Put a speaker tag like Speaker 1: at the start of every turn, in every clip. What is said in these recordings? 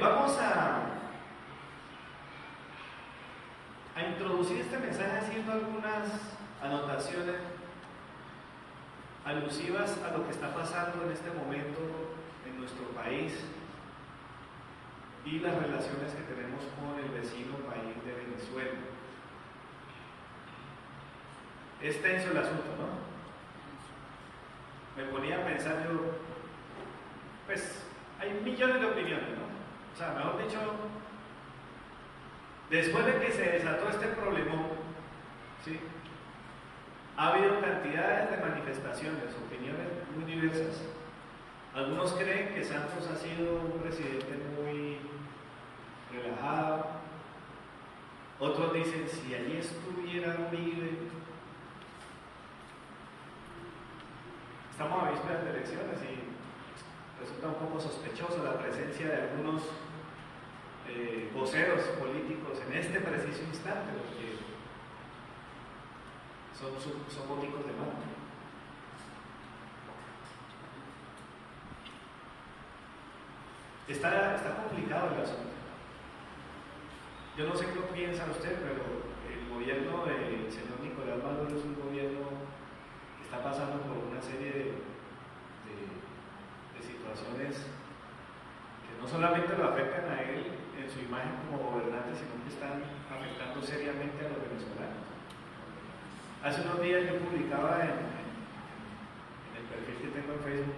Speaker 1: vamos a introducir este mensaje haciendo algunas anotaciones alusivas a lo que está pasando en este momento en nuestro país y las relaciones que tenemos con el vecino país de Venezuela. Es tenso el asunto, ¿no? Me ponía a pensar yo, pues hay millones de opiniones, ¿no? O sea, mejor dicho, después de que se desató este problemón, ¿sí?, ha habido cantidades de manifestaciones, opiniones muy diversas. Algunos creen que Santos ha sido un presidente muy relajado. Otros dicen, si allí estuviera Uribe. Estamos a vísperas de elecciones y resulta un poco sospechosa la presencia de algunos voceros políticos en este preciso instante, porque son boticos de mano. Está complicado el asunto. Yo no sé qué piensa usted, pero el gobierno del señor Nicolás Maduro es un gobierno que está pasando por una serie de situaciones que no solamente lo afectan a él en su imagen como gobernante, sino que están afectando seriamente a los venezolanos. Hace unos días yo publicaba en el perfil que tengo en Facebook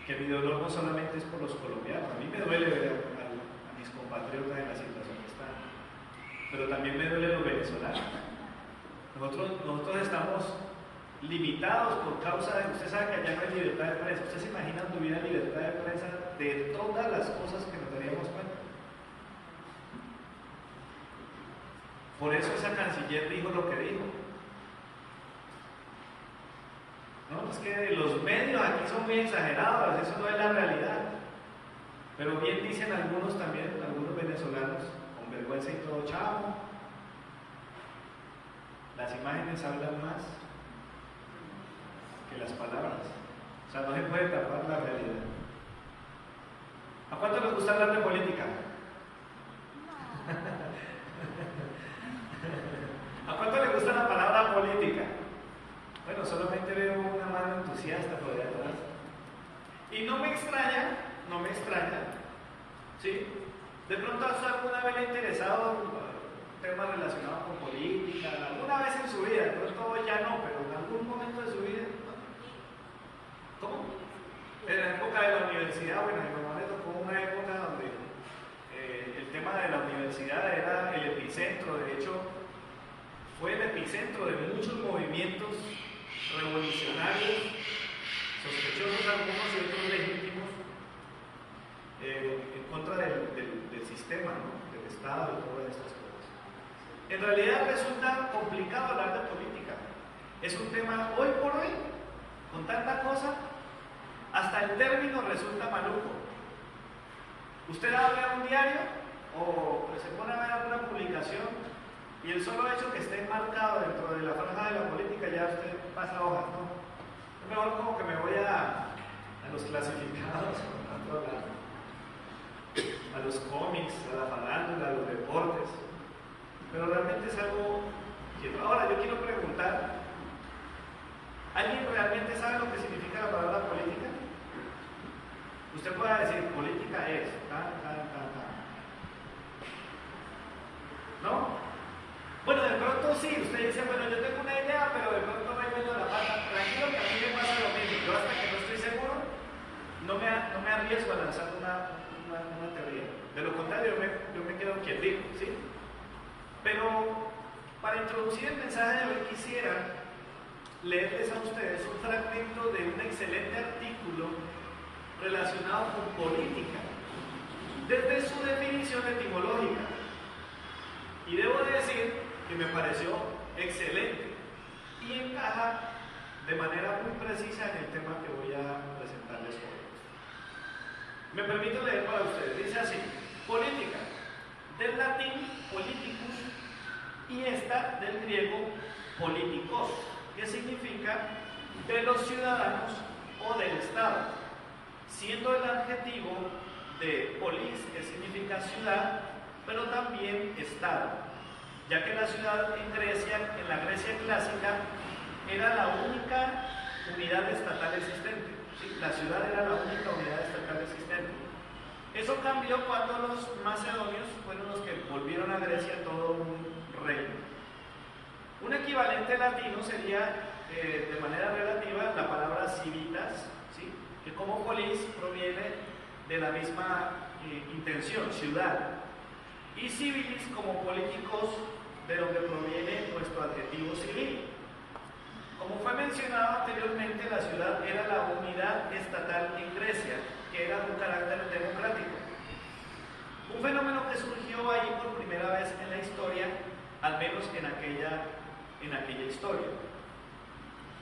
Speaker 1: que mi dolor no solamente es por los colombianos, a mí me duele ver a mis compatriotas en la situación que están, pero también me duele los venezolanos. Nosotros estamos limitados por causa de, usted sabe que allá no hay libertad de prensa. ¿Usted se imagina tuviera libertad de prensa de todas las cosas que nos daríamos cuenta? Por eso esa canciller dijo lo que dijo. No, es que los medios aquí son muy exagerados, eso no es la realidad. Pero bien dicen algunos también, algunos venezolanos, con vergüenza y todo, chao. Las imágenes hablan más que las palabras. O sea, no se puede tapar la realidad. ¿A cuánto les gusta hablar de política? ¿A cuánto les gusta la palabra política? Bueno, solamente veo una mano entusiasta por ahí atrás. Y no me extraña, ¿sí? De pronto alguna vez le ha interesado temas relacionados con política, alguna vez en su vida, de pronto ya no, pero en algún momento de su vida, ¿no? ¿Cómo? En la época de la universidad, bueno, a mi mamá le tocó una época donde el tema de la universidad era el epicentro, de hecho, fue el epicentro de muchos movimientos revolucionarios, sospechosos algunos y otros legítimos, en contra del sistema, ¿no?, del Estado y todas estas cosas. En realidad resulta complicado hablar de política. Es un tema, hoy por hoy, con tanta cosa, hasta el término resulta maluco. Usted abre un diario o se pone a ver alguna publicación y el solo hecho que esté enmarcado dentro de la franja de la política ya usted pasa hojas, ¿no? Es mejor como que me voy a los clasificados, a los cómics, a la farándula, a los deportes, pero realmente es algo que... Ahora yo quiero preguntar, ¿alguien realmente sabe lo que significa la palabra política? Usted puede decir, política es, ¿no? Bueno, de pronto sí, usted dice, bueno, yo tengo una idea, pero de pronto me meto la pata. Tranquilo que a mí me pasa lo mismo. Yo hasta que no estoy seguro, no me arriesgo a lanzar una teoría. De lo contrario, yo me quedo quietito, ¿sí? Pero para introducir el mensaje de hoy quisiera leerles a ustedes un fragmento de un excelente artículo relacionado con política, desde su definición etimológica. Y debo decir que me pareció excelente y encaja de manera muy precisa en el tema que voy a presentarles hoy. Me permito leer para ustedes. Dice así: política, del latín politicus, y esta del griego politikos, que significa de los ciudadanos o del Estado, siendo el adjetivo de polis, que significa ciudad, pero también estado, ya que la ciudad en Grecia, en la Grecia clásica, era la única unidad estatal existente. ¿Sí? La ciudad era la única unidad estatal existente. Eso cambió cuando los macedonios fueron los que volvieron a Grecia todo un reino. Un equivalente latino sería, de manera relativa, la palabra civitas, ¿sí? Que como polis proviene de la misma intención, ciudad, y civilis como políticos, de donde proviene nuestro adjetivo civil. Como fue mencionado anteriormente, la ciudad era la unidad estatal en Grecia, que era de un carácter democrático. Un fenómeno que surgió ahí por primera vez en la historia, al menos en aquella historia.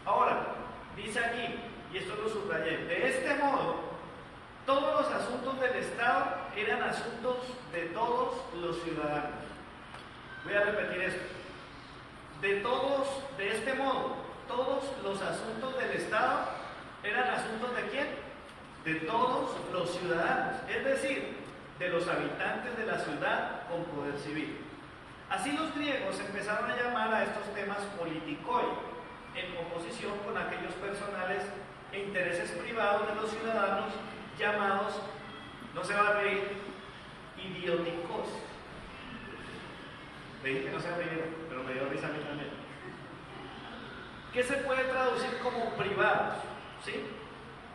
Speaker 1: Ahora, dice aquí, y esto lo subrayé, de este modo, todos los asuntos del Estado eran asuntos de todos los ciudadanos. Voy a repetir esto. De este modo, todos los asuntos del Estado eran asuntos ¿de quién? De todos los ciudadanos, es decir, de los habitantes de la ciudad con poder civil. Así los griegos empezaron a llamar a estos temas politikoi, en oposición con aquellos personales e intereses privados de los ciudadanos llamados, no se va a reír, idióticos. Le dije que no se reír, pero me dio risa a mí también. ¿Qué se puede traducir como privados? ¿Sí?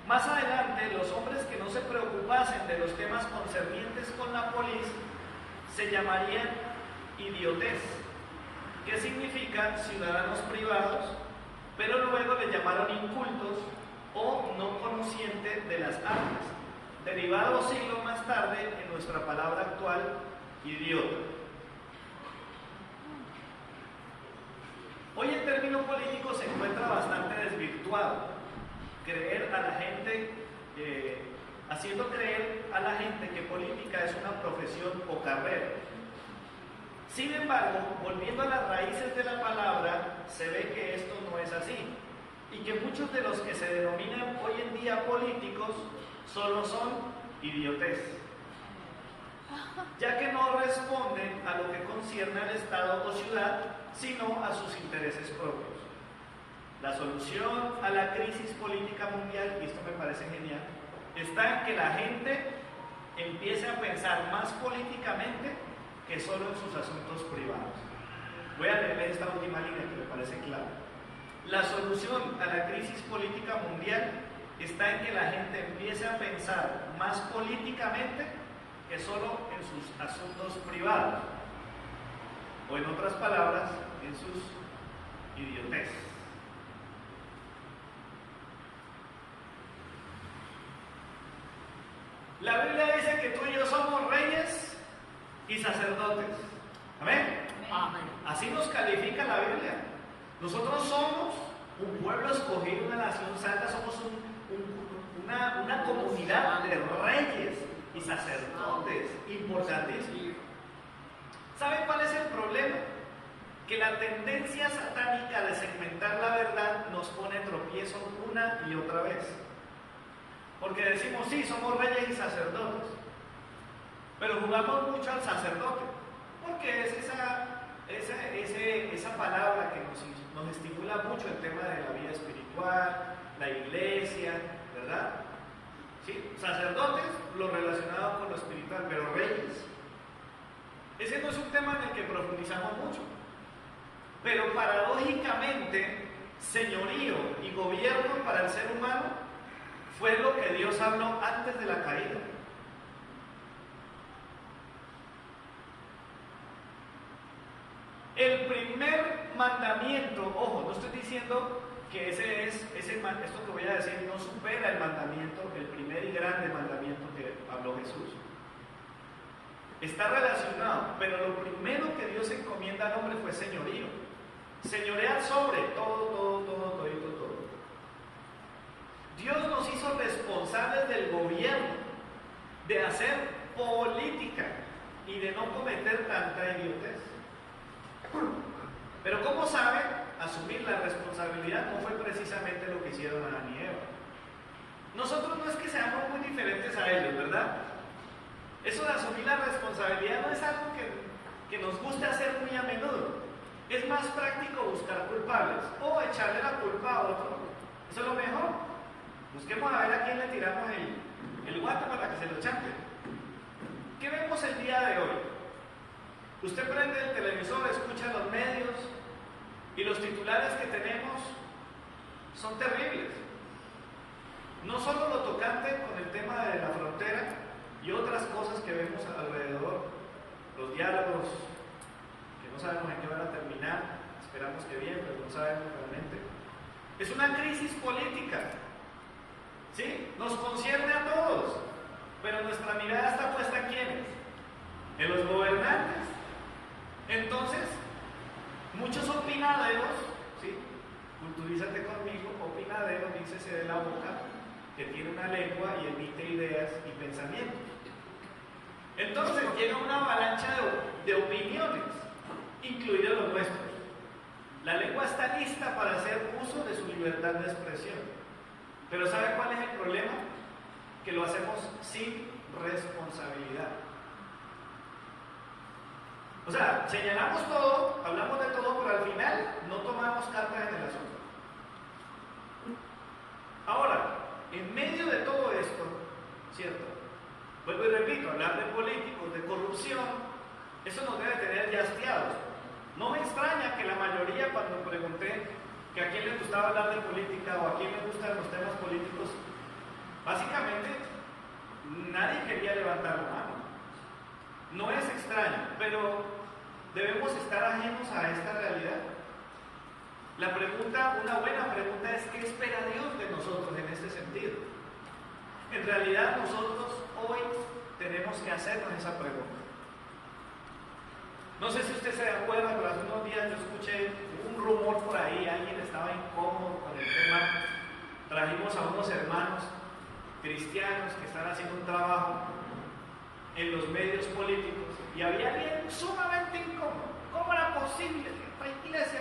Speaker 1: Más adelante, los hombres que no se preocupasen de los temas concernientes con la polis se llamarían idiotes, que significa ciudadanos privados, pero luego le llamaron incultos o no conocientes de las artes, derivado siglos más tarde en nuestra palabra actual, idiota. Hoy el término político se encuentra bastante desvirtuado. Haciendo creer a la gente que política es una profesión o carrera. Sin embargo, volviendo a las raíces de la palabra, se ve que esto no es así, y que muchos de los que se denominan hoy en día políticos solo son idiotes, ya que no responden a lo que concierne al Estado o ciudad, sino a sus intereses propios. La solución a la crisis política mundial, y esto me parece genial, está en que la gente empiece a pensar más políticamente que solo en sus asuntos privados. Voy a leer esta última línea que me parece clara. La solución a la crisis política mundial está en que la gente empiece a pensar más políticamente que solo en sus asuntos privados, o en otras palabras, en sus idioteces. La Biblia dice que tú y yo somos reyes y sacerdotes. ¿Amén?
Speaker 2: Amén.
Speaker 1: Así nos califica la Biblia. Nosotros somos un pueblo escogido, una nación santa, somos una comunidad de reyes y sacerdotes importantísimos. ¿Saben cuál es el problema? Que la tendencia satánica de segmentar la verdad nos pone tropiezo una y otra vez. Porque decimos, sí, somos reyes y sacerdotes, pero jugamos mucho al sacerdote, porque es esa palabra que nos estimula mucho el tema de la vida espiritual, la iglesia, ¿verdad? ¿Sí? Sacerdotes, lo relacionado con lo espiritual, pero reyes. Ese no es un tema en el que profundizamos mucho. Pero paradójicamente, señorío y gobierno para el ser humano fue lo que Dios habló antes de la caída. El primer mandamiento, ojo, no estoy diciendo que esto que voy a decir no supera el mandamiento, el primer y grande mandamiento que habló Jesús. Está relacionado, pero lo primero que Dios encomienda al hombre fue señorío. Señorear sobre todo. Dios nos hizo responsables del gobierno, de hacer política y de no cometer tanta idiotez. Pero como saben, asumir la responsabilidad no fue precisamente lo que hicieron Adán y Eva. Nosotros no es que seamos muy diferentes a ellos, ¿verdad? Eso de asumir la responsabilidad no es algo que nos guste hacer muy a menudo. Es más práctico buscar culpables o echarle la culpa a otro. Eso es lo mejor. Busquemos a ver a quién le tiramos el guante para que se lo champe. ¿Qué vemos el día de hoy? Usted prende el televisor, escucha los medios y los titulares que tenemos son terribles. No solo lo tocante con el tema de la frontera y otras cosas que vemos alrededor, los diálogos que no sabemos en qué van a terminar, esperamos que bien, pero no sabemos realmente. Es una crisis política, ¿sí? Nos concierne a todos, pero nuestra mirada está puesta en ¿quiénes? En los gobernantes. Entonces, muchos opinaderos, ¿sí? Culturízate conmigo, opinadero, dícese de la boca, que tiene una lengua y emite ideas y pensamientos. Entonces llega una avalancha de opiniones, incluidos los nuestros. La lengua está lista para hacer uso de su libertad de expresión. Pero ¿sabe cuál es el problema? Que lo hacemos sin responsabilidad. O sea, señalamos todo, hablamos de todo, pero al final no tomamos cartas en el asunto. Ahora, en medio de todo esto, ¿cierto? Vuelvo y repito, hablar de políticos, de corrupción, eso nos debe tener ya hastiados. No me extraña que la mayoría, cuando pregunté que a quién le gustaba hablar de política o a quién le gustan los temas políticos, básicamente nadie quería levantar la mano. No es extraño, pero debemos estar ajenos a esta realidad. La pregunta, una buena pregunta es: ¿qué espera Dios de nosotros en este sentido? En realidad nosotros hoy tenemos que hacernos esa pregunta. No sé si usted se acuerda, pero hace unos días yo escuché un rumor por ahí, alguien estaba incómodo con el tema. Trajimos a unos hermanos cristianos que están haciendo un trabajo en los medios políticos y había alguien sumamente incómodo. ¿Cómo era posible que esta iglesia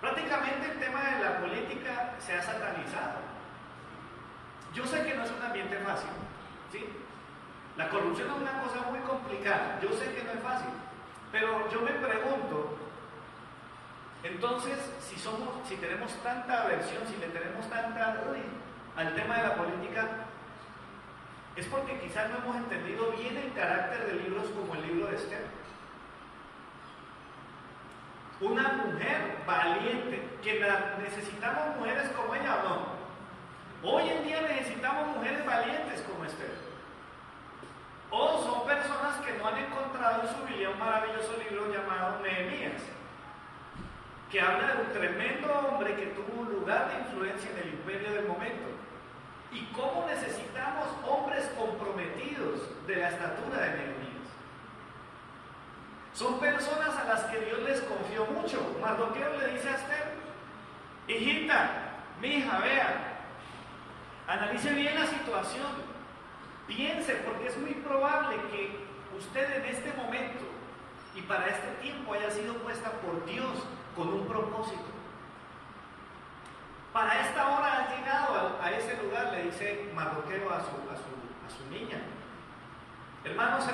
Speaker 1: prácticamente el tema de la política se ha satanizado? Yo sé que no es un ambiente fácil, ¿sí? La corrupción es una cosa muy complicada, yo sé que no es fácil, pero yo me pregunto, entonces, si tenemos tanta aversión, si le tenemos tanta al tema de la política, es porque quizás no hemos entendido bien el carácter de libros como el libro de Esther. Una mujer valiente, que necesitamos mujeres como ella o no. Hoy en día necesitamos mujeres valientes como Esther. O son personas que no han encontrado en su Biblia un maravilloso libro llamado Nehemías, que habla de un tremendo hombre que tuvo un lugar de influencia en el imperio del momento. Y cómo necesitamos hombres comprometidos de la estatura de Nehemías. Son personas a las que Dios les confió mucho. Mardoqueo le dice a Esther: hijita, mija, vea, analice bien la situación. Piense, porque es muy probable que usted en este momento y para este tiempo haya sido puesta por Dios con un propósito. Para esta hora has llegado a ese lugar, le dice Mardoqueo a su niña. Hermanos,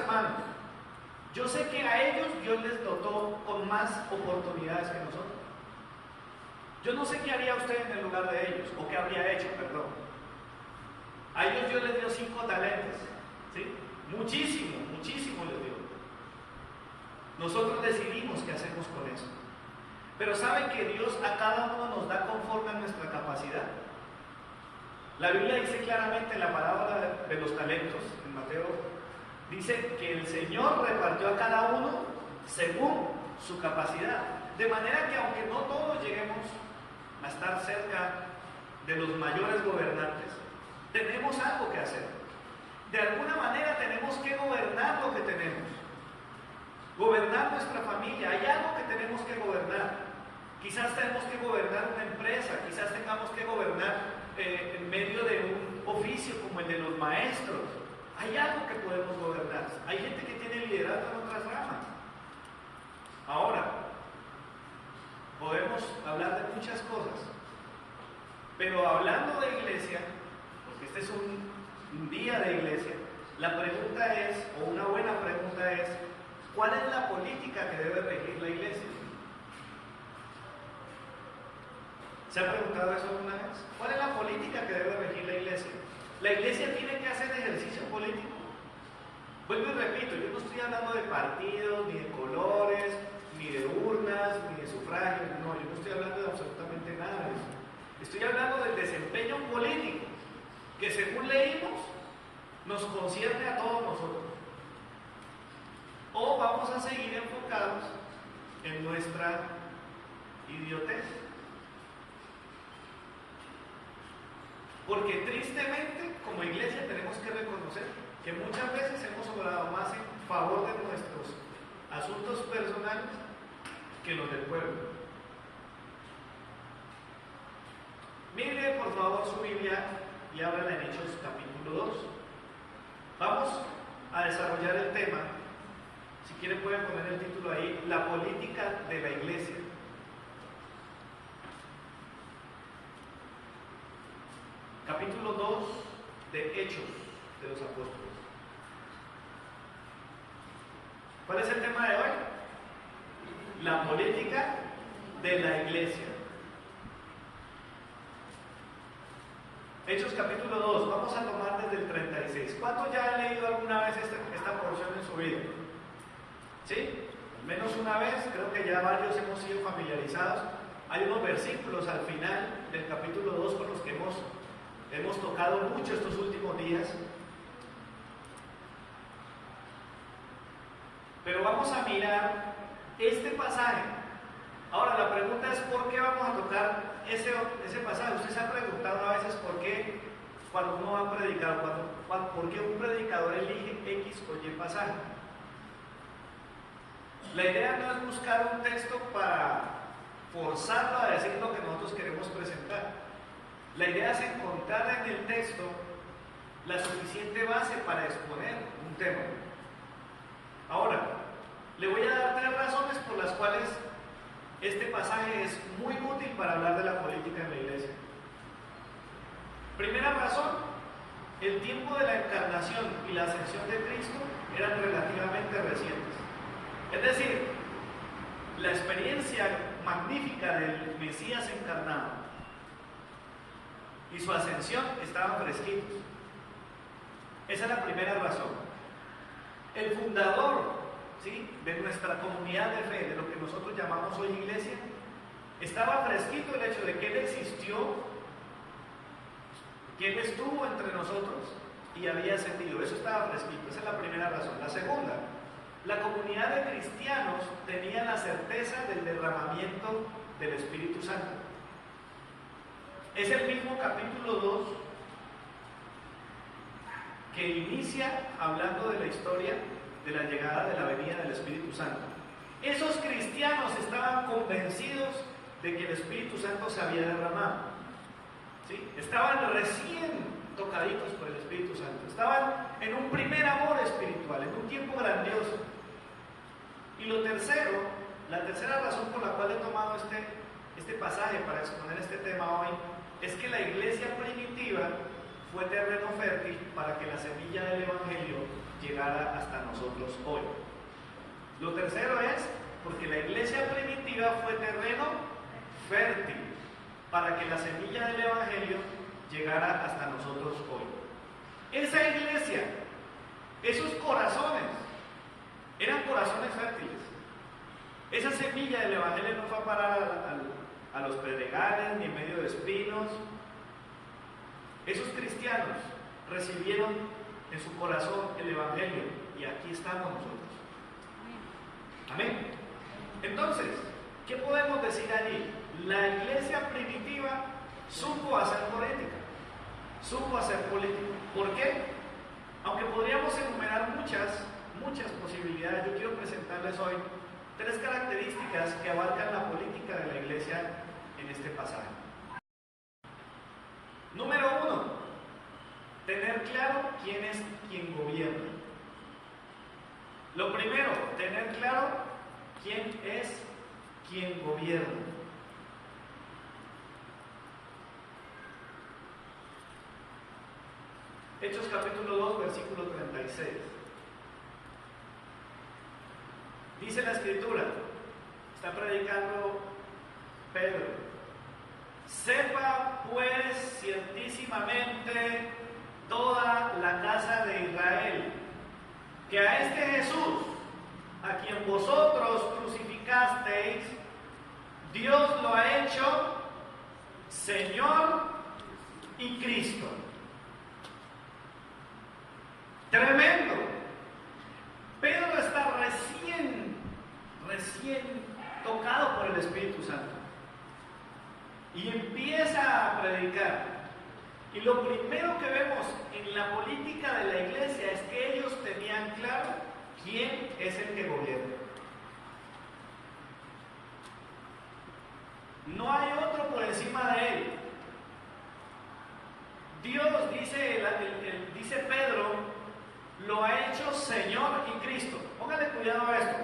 Speaker 1: yo sé que a ellos Dios les dotó con más oportunidades que nosotros. Yo no sé qué haría usted en el lugar de ellos, o qué habría hecho, perdón. A ellos Dios les dio 5 talentos, ¿sí? Muchísimo les dio. Nosotros decidimos qué hacemos con eso. Pero ¿saben que Dios a cada uno nos da conforme a nuestra capacidad? La Biblia dice claramente en la parábola de los talentos, en Mateo, dice que el Señor repartió a cada uno según su capacidad. De manera que aunque no todos lleguemos a estar cerca de los mayores gobernantes, tenemos algo que hacer. De alguna manera tenemos que gobernar lo que tenemos. Gobernar nuestra familia. Hay algo que tenemos que gobernar. Quizás tenemos que gobernar una empresa, quizás tengamos que gobernar en medio de un oficio como el de los maestros. Hay algo que podemos gobernar. Hay gente que tiene liderazgo en otras ramas. Ahora, podemos hablar de muchas cosas, pero hablando de iglesia, porque este es un día de iglesia, la pregunta es, o una buena pregunta es, ¿cuál es la política que debe regir la iglesia? ¿Se ha preguntado eso alguna vez? ¿Cuál es la política que debe regir la iglesia? ¿La iglesia tiene que hacer ejercicio político? Vuelvo y repito, yo no estoy hablando de partidos, ni de colores, ni de urnas, ni de sufragios, no, yo no estoy hablando de absolutamente nada de eso. Estoy hablando del desempeño político, que según leímos, nos concierne a todos nosotros. O vamos a seguir enfocados en nuestra idiotez. Porque tristemente, como iglesia, tenemos que reconocer que muchas veces hemos obrado más en favor de nuestros asuntos personales que los del pueblo. Mire por favor su Biblia y ábrala en Hechos capítulo 2. Vamos a desarrollar el tema. Si quieren pueden poner el título ahí, la política de la iglesia. Capítulo 2 de Hechos de los Apóstoles. ¿Cuál es el tema de hoy? La política de la iglesia. Hechos capítulo 2, vamos a tomar desde el 36. ¿Cuántos ya han leído alguna vez esta porción en su vida? ¿Sí? Al menos una vez, creo que ya varios hemos sido familiarizados. Hay unos versículos al final del capítulo 2 con los que hemos tocado mucho estos últimos días. Pero vamos a mirar este pasaje. Ahora la pregunta es ¿por qué vamos a tocar ese pasaje? Usted se ha preguntado a veces por qué cuando uno va a predicar, por qué un predicador elige X o Y pasaje. La idea no es buscar un texto para forzarlo a decir lo que nosotros queremos presentar. La idea es encontrar en el texto la suficiente base para exponer un tema. Ahora, le voy a dar 3 razones por las cuales este pasaje es muy útil para hablar de la política en la iglesia. Primera razón, el tiempo de la encarnación y la ascensión de Cristo eran relativamente recientes. Es decir, la experiencia magnífica del Mesías encarnado y su ascensión estaban fresquitos. Esa es la primera razón. El fundador, ¿sí?, de nuestra comunidad de fe, de lo que nosotros llamamos hoy iglesia, estaba fresquito el hecho de que Él existió, que Él estuvo entre nosotros y había ascendido. Eso estaba fresquito, esa es la primera razón. La segunda, la comunidad de cristianos tenía la certeza del derramamiento del Espíritu Santo. Es el mismo capítulo 2 que inicia hablando de la historia de la llegada de la venida del Espíritu Santo. Esos cristianos estaban convencidos de que el Espíritu Santo se había derramado, ¿sí? Estaban recién tocaditos por el Espíritu Santo, estaban en un primer amor espiritual, en un tiempo grandioso. Y lo tercero, la tercera razón por la cual he tomado este pasaje para exponer este tema hoy, es que la iglesia primitiva fue terreno fértil para que la semilla del Evangelio llegara hasta nosotros hoy. Lo tercero es porque la iglesia primitiva fue terreno fértil para que la semilla del Evangelio llegara hasta nosotros hoy. Esa iglesia, esos corazones, eran corazones fértiles. Esa semilla del Evangelio no fue a parar a los pedregales ni en medio de espinos. Esos cristianos recibieron en su corazón el Evangelio y aquí estamos nosotros. Amén. Entonces, ¿qué podemos decir allí? La iglesia primitiva supo hacer política, supo hacer política. ¿Por qué? Aunque podríamos enumerar muchas posibilidades, yo quiero presentarles hoy 3 características que abarcan la política de la iglesia en este pasaje. Número 1, tener claro quién es quien gobierna. Lo primero, tener claro quién es quien gobierna. Hechos capítulo 2, versículo 36. Dice la escritura, está predicando Pedro: sepa pues ciertísimamente toda la casa de Israel, que a este Jesús, a quien vosotros crucificasteis, Dios lo ha hecho Señor y Cristo. Tremendo. Pedro está recién tocado por el Espíritu Santo y empieza a predicar. Y lo primero que vemos en la política de la iglesia es que ellos tenían claro quién es el que gobierna. No hay otro por encima de él. Dios, dice Pedro, lo ha hecho Señor y Cristo. Póngale cuidado a esto.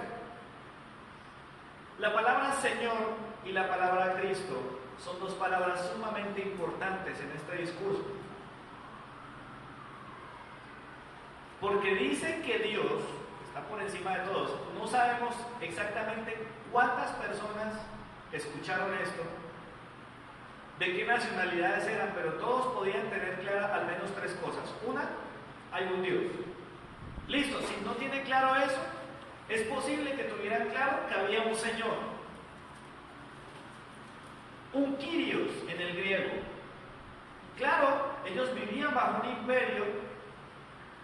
Speaker 1: La palabra Señor y la palabra Cristo son dos palabras sumamente importantes en este discurso. Porque dice que Dios está por encima de todos. No sabemos exactamente cuántas personas escucharon esto, de qué nacionalidades eran, pero todos podían tener clara al menos tres cosas. Una, hay un Dios. Listo, si no tiene claro eso, es posible que tuvieran claro que había un Señor. Un Kyrios en el griego. Claro, ellos vivían bajo un imperio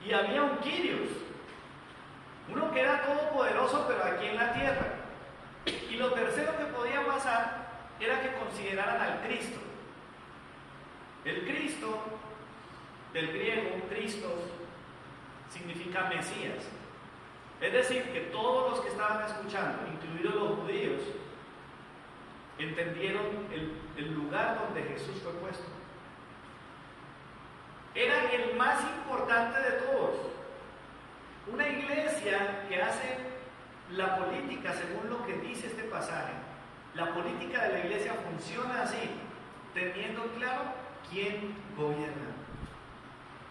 Speaker 1: y había un Kyrios, uno que era todopoderoso pero aquí en la tierra. Y lo tercero que podía pasar era que consideraran al Cristo. El Cristo, del griego, Christos, significa Mesías. Es decir, que todos los que estaban escuchando, incluidos los judíos, entendieron el lugar donde Jesús fue puesto. Era el más importante de todos. Una iglesia que hace la política según lo que dice este pasaje. La política de la iglesia funciona así, teniendo claro quién gobierna.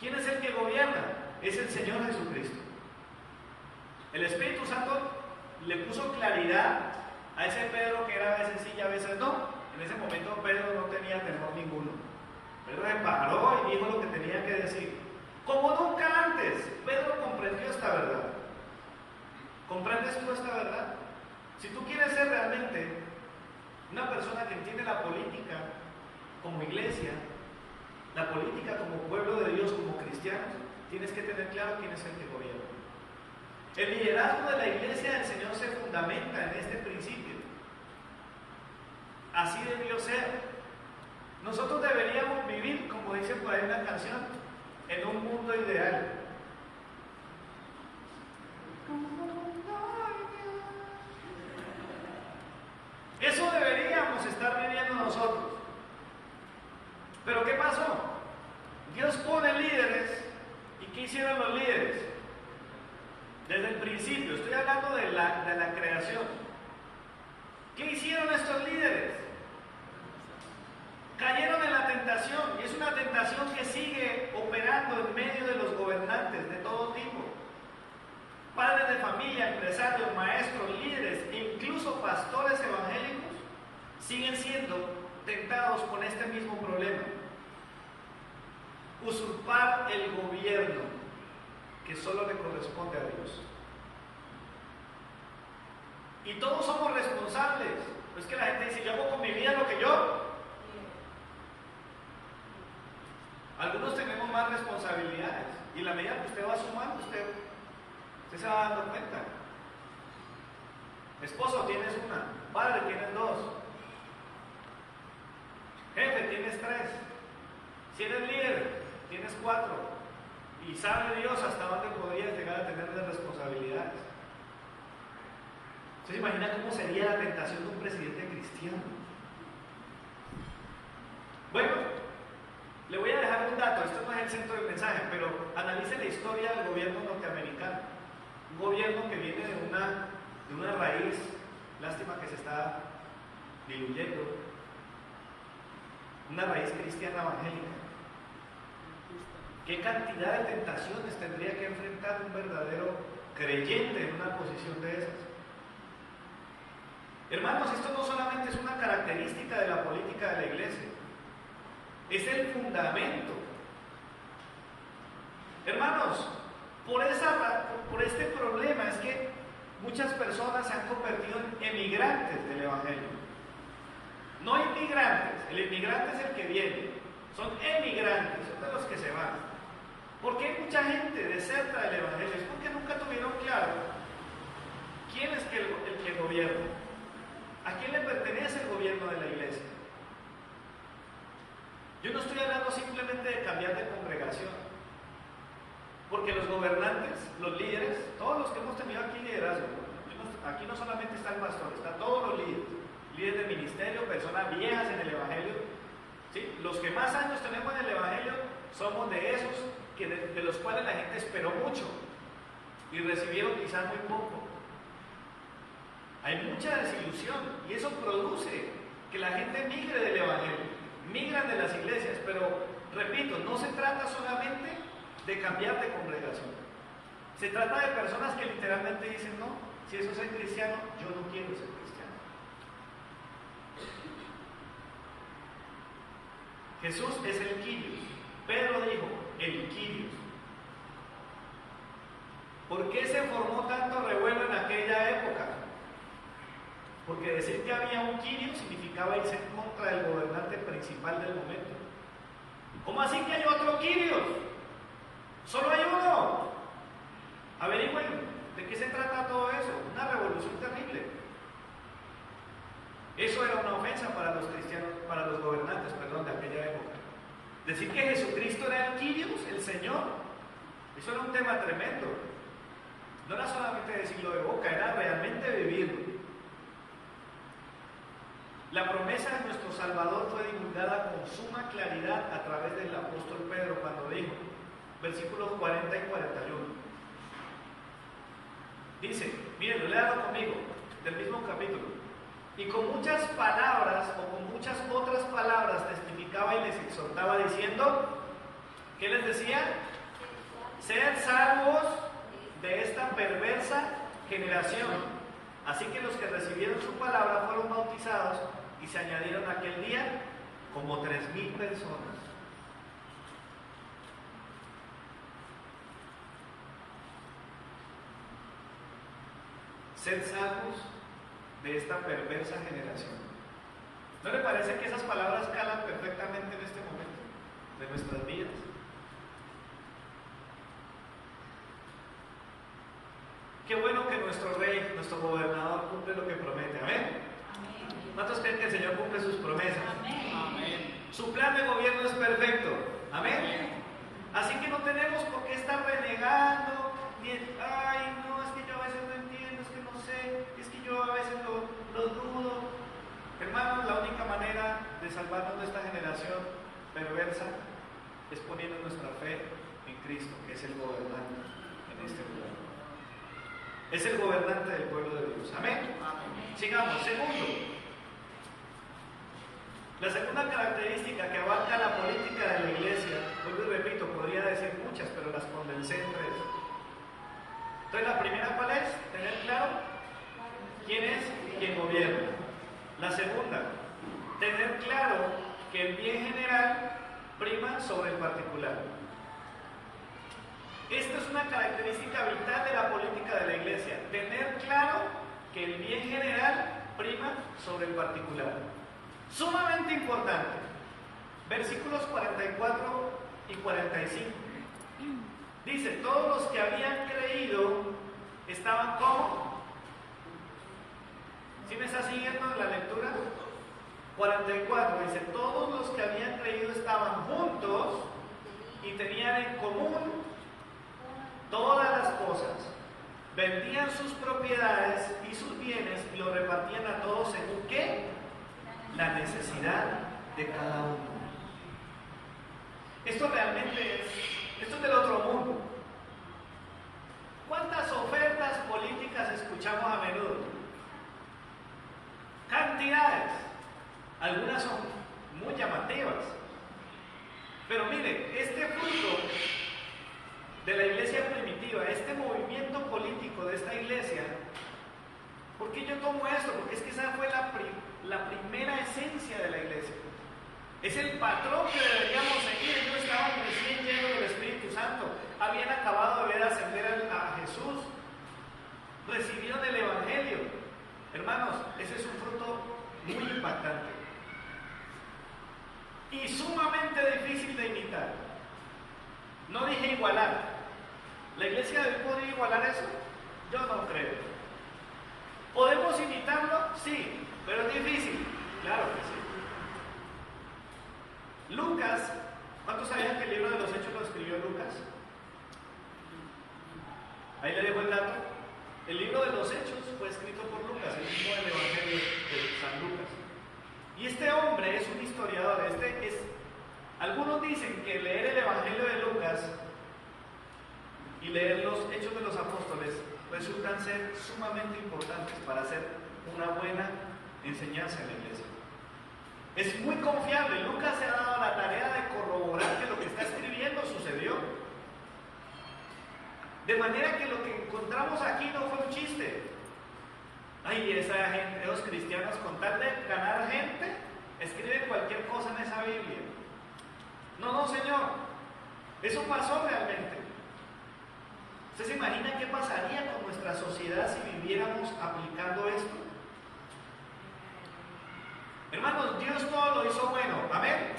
Speaker 1: ¿Quién es el que gobierna? Es el Señor Jesucristo. El Espíritu Santo le puso claridad a ese Pedro que era a veces sí y a veces no. En ese momento Pedro no tenía temor ninguno. Pedro se paró y dijo lo que tenía que decir. Como nunca antes, Pedro comprendió esta verdad. ¿Comprendes tú esta verdad? Si tú quieres ser realmente una persona que entiende la política como iglesia, la política como pueblo de Dios, como cristianos, tienes que tener claro quién es el que gobierna. El liderazgo de la iglesia del Señor se fundamenta en este principio. Así debió ser. Nosotros deberíamos vivir, como dice por ahí una canción, en un mundo ideal. Eso deberíamos estar viviendo nosotros. Pero ¿qué pasó? Dios pone líderes. ¿Y qué hicieron los líderes? Desde el principio, estoy hablando de la creación. ¿Qué hicieron estos líderes? Cayeron en la tentación, y es una tentación que sigue operando en medio de los gobernantes de todo tipo. Padres de familia, empresarios, maestros, líderes e incluso pastores evangélicos siguen siendo tentados con este mismo problema. Usurpar el gobierno que solo le corresponde a Dios. Y todos somos responsables. No es que la gente dice, yo hago con mi vida lo que yo. Algunos tenemos más responsabilidades. Y en la medida que usted va sumando, usted se va dando cuenta. Esposo, tienes una. Padre, tienes dos. Jefe, tienes tres. Si eres líder, tienes cuatro. Y sabe Dios hasta dónde podrías llegar a tener de responsabilidades. ¿Usted se imagina cómo sería la tentación de un presidente cristiano? Bueno, le voy a dejar un dato. Esto no es el centro del mensaje, pero analice la historia del gobierno norteamericano. Un gobierno que viene de una raíz, lástima que se está diluyendo, una raíz cristiana evangélica. ¿Qué cantidad de tentaciones tendría que enfrentar un verdadero creyente en una posición de esas? Hermanos, esto no solamente es una característica de la política de la iglesia, es el fundamento. Hermanos, por este problema es que muchas personas se han convertido en emigrantes del Evangelio. No inmigrantes, el inmigrante es el que viene, son emigrantes, son de los que se van. ¿Por qué mucha gente deserta del Evangelio? Es porque nunca tuvieron claro quién es el que gobierna, a quién le pertenece el gobierno de la iglesia. Yo no estoy hablando simplemente de cambiar de congregación, porque los gobernantes, los líderes, todos los que hemos tenido aquí liderazgo, aquí no solamente está el pastor, está todos los líderes de ministerio, personas viejas en el Evangelio, ¿sí? Los que más años tenemos en el Evangelio somos de esos de los cuales la gente esperó mucho y recibieron quizás muy poco. Hay mucha desilusión y eso produce que la gente migre del Evangelio, migran de las iglesias, pero repito, no se trata solamente de cambiar de congregación. Se trata de personas que literalmente dicen, no, si eso es ser cristiano, yo no quiero ser cristiano. Jesús es el Kyrios. Pedro dijo, el Kyrios. ¿Por qué se formó tanto revuelo en aquella época? Porque decir que había un Kyrios significaba irse en contra del gobernante principal del momento. ¿Cómo así que hay otro Kyrios? Solo hay uno. Averigüen de qué se trata todo eso. Una revolución terrible. Eso era una ofensa para los cristianos, para los gobernantes, de aquella época. Decir que Jesucristo era el Kyrios, el Señor, eso era un tema tremendo. No era solamente decirlo de boca, era realmente vivirlo. La promesa de nuestro Salvador fue divulgada con suma claridad a través del apóstol Pedro cuando dijo, versículos 40 y 41. Dice, miren, léalo conmigo, del mismo capítulo. Y con muchas palabras o con muchas otras palabras testificaba y les exhortaba diciendo, ¿qué les decía? Sed salvos de esta perversa generación. Así que los que recibieron su palabra fueron bautizados y se añadieron aquel día como 3,000 personas. Sed salvos de esta perversa generación. ¿No le parece que esas palabras calan perfectamente en este momento de nuestras vidas? Qué bueno que nuestro rey, nuestro gobernador cumple lo que promete. Amén. ¿Cuántos creen que el Señor cumple sus promesas? Amén. Su plan de gobierno es perfecto. Amén. Así que no tenemos por qué estar renegando, ni ay, no, es que yo a veces no entiendo, es que no sé, es que yo a veces lo dudo. Hermanos, la única manera de salvarnos de esta generación perversa es poniendo nuestra fe en Cristo, que es el gobernante en este lugar. Es el gobernante del pueblo de Dios. Amén. Sigamos. Segundo, la segunda característica que abarca la política de la iglesia, vuelvo y repito, podría decir muchas, pero las condensé en 3. Entonces, la primera, ¿cuál es? Tener claro quién es y quién gobierna. La segunda, tener claro que el bien general prima sobre el particular. Esta es una característica vital de la política de la iglesia, tener claro que el bien general prima sobre el particular. Sumamente importante. Versículos 44 y 45. Dice, todos los que habían creído estaban ¿cómo? ¿Sí me está siguiendo en la lectura? 44 dice, todos los que habían creído estaban juntos y tenían en común todas las cosas. Vendían sus propiedades y sus bienes y los repartían a todos según ¿qué? La necesidad de cada uno. Esto realmente esto es del otro mundo. ¿Cuántas ofertas políticas escuchamos a menudo? Cantidades. Algunas son muy llamativas. Pero mire, este fruto de la iglesia primitiva, este movimiento político de esta iglesia. ¿Por qué yo tomo esto? Porque es que esa fue la primera esencia de la iglesia. Es el patrón que deberíamos seguir. Ellos estaban recién llenos del Espíritu Santo, habían acabado de ver ascender a Jesús, recibieron el Evangelio. Hermanos, ese es un fruto muy impactante y sumamente difícil de imitar. No dije igualar. ¿La iglesia de hoy podría igualar eso? Yo no creo. ¿Podemos imitarlo? Sí, pero es difícil. Claro que sí. Lucas, ¿cuántos sabían que el libro de los Hechos lo escribió Lucas? Ahí le dejo el dato. El libro de los Hechos fue escrito por Lucas, el mismo del Evangelio de San Lucas. Y este hombre es un historiador. Algunos dicen que leer el Evangelio de Lucas y leer los Hechos de los Apóstoles resultan ser sumamente importantes para hacer una buena enseñanza en la iglesia. Es muy confiable. Lucas se ha dado la tarea de corroborar que lo que está escribiendo sucedió. De manera que lo que encontramos aquí no fue un chiste. Ay, esa gente, los cristianos, con tal de ganar gente, escriben cualquier cosa en esa Biblia. No, señor. Eso pasó realmente. ¿Usted se imagina qué pasaría con nuestra sociedad si viviéramos aplicando esto? Hermanos, Dios todo lo hizo bueno. Amén.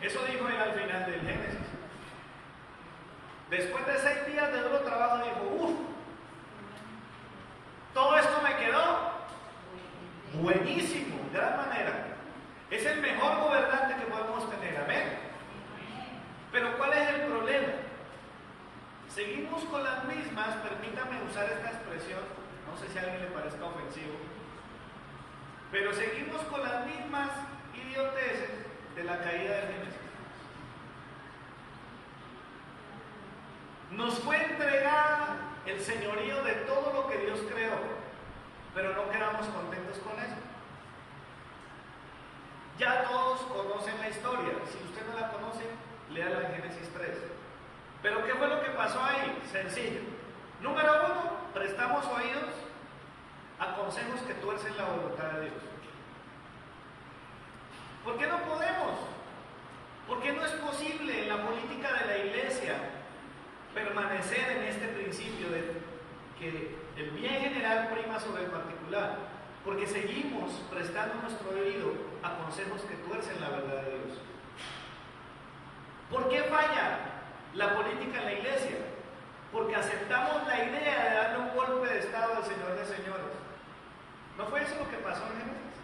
Speaker 1: Eso dijo él al final del Génesis. Después de 6 días de duro trabajo dijo, todo esto me quedó buenísimo, de gran manera. Es el mejor gobernante que podemos tener. Amén. Pero ¿cuál es el problema? Seguimos con las mismas, permítame usar esta expresión, no sé si a alguien le parezca ofensivo, pero seguimos con las mismas idioteces de la caída del Génesis. Nos fue entregada el señorío de todo lo que Dios creó, pero no quedamos contentos con eso. Ya todos conocen la historia. Si usted no la conoce, léala en Génesis 3. Pero ¿qué fue lo que pasó ahí? Sencillo. Número 1, prestamos oídos a consejos que tuercen la voluntad de Dios. ¿Por qué no podemos? ¿Por qué no es posible en la política de la iglesia permanecer en este principio de que el bien general prima sobre el particular? Porque seguimos prestando nuestro oído a consejos que tuercen la verdad de Dios. ¿Por qué falla la política en la iglesia? Porque aceptamos la idea de darle un golpe de estado al Señor de señores. ¿No fue eso lo que pasó en Génesis?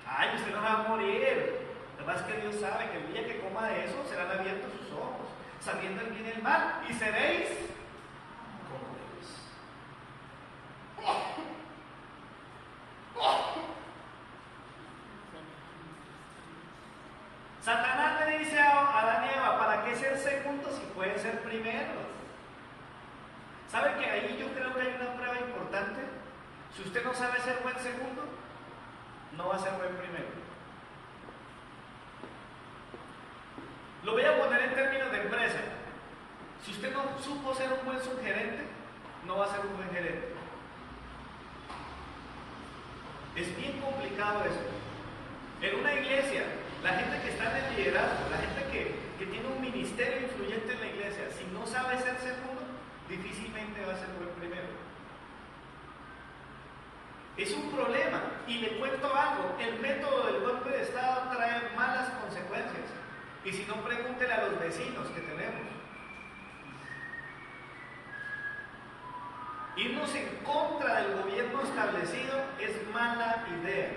Speaker 1: Ay, usted no va a morir. Además que Dios sabe que el día que coma de eso serán abiertos sus ojos, sabiendo el bien y el mal, y seréis como Dios. Satanás le dice a Adán y Eva, ¿para qué ser segundos si pueden ser primeros? ¿Sabe que ahí yo creo que hay una prueba importante? Si usted no sabe ser buen segundo, no va a ser buen primero. Lo voy a poner en términos de empresa. Si usted no supo ser un buen subgerente, no va a ser un buen gerente. Es bien complicado eso. En una iglesia, la gente que está en el liderazgo, la gente que tiene un ministerio influyente en la iglesia, si no sabe ser segundo, difícilmente va a ser buen primero. Es un problema. Y le cuento algo, el método del golpe de estado trae malas consecuencias. Y si no, pregúntele a los vecinos que tenemos. Irnos en contra del gobierno establecido es mala idea.